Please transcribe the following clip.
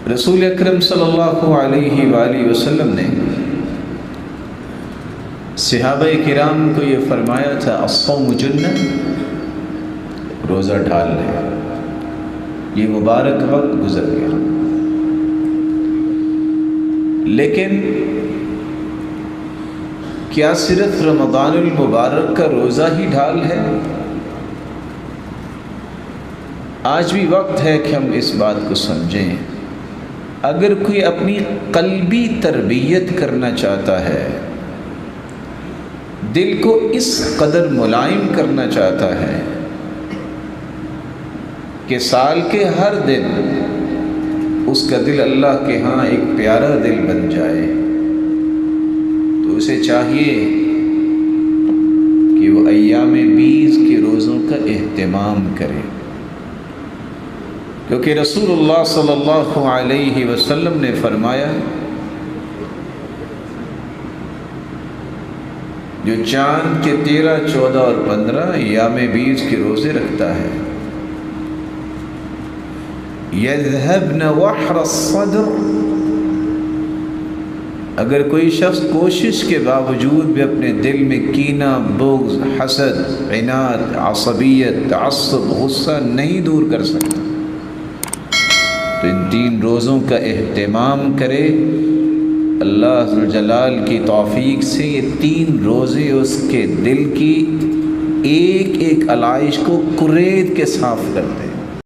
رسول اکرم صلی اللہ علیہ وآلہ وسلم نے صحابہ کرام کو یہ فرمایا تھا الصوم جنہ، روزہ ڈھال لے۔ یہ مبارک وقت گزر گیا، لیکن کیا صرف رمضان المبارک کا روزہ ہی ڈھال ہے؟ آج بھی وقت ہے کہ ہم اس بات کو سمجھیں۔ اگر کوئی اپنی قلبی تربیت کرنا چاہتا ہے، دل کو اس قدر ملائم کرنا چاہتا ہے کہ سال کے ہر دن اس کا دل اللہ کے ہاں ایک پیارا دل بن جائے، تو اسے چاہیے کہ وہ ایام 20 کے روزوں کا اہتمام کرے، کیونکہ رسول اللہ صلی اللہ علیہ وسلم نے فرمایا جو چاند کے 13، 14 اور 15 ایام 20 کے روزے رکھتا ہے، یذهبن وحر الصدر، اگر کوئی شخص کوشش کے باوجود بھی اپنے دل میں کینہ، بغض، حسد، عناد، عصبیت، تعصب، غصہ نہیں دور کر سکتا، تو ان 3 روزوں کا اہتمام کرے۔ اللہ ذوالجلال کی توفیق سے یہ 3 روزے اس کے دل کی ایک ایک علائش کو کرید کے صاف کر دے۔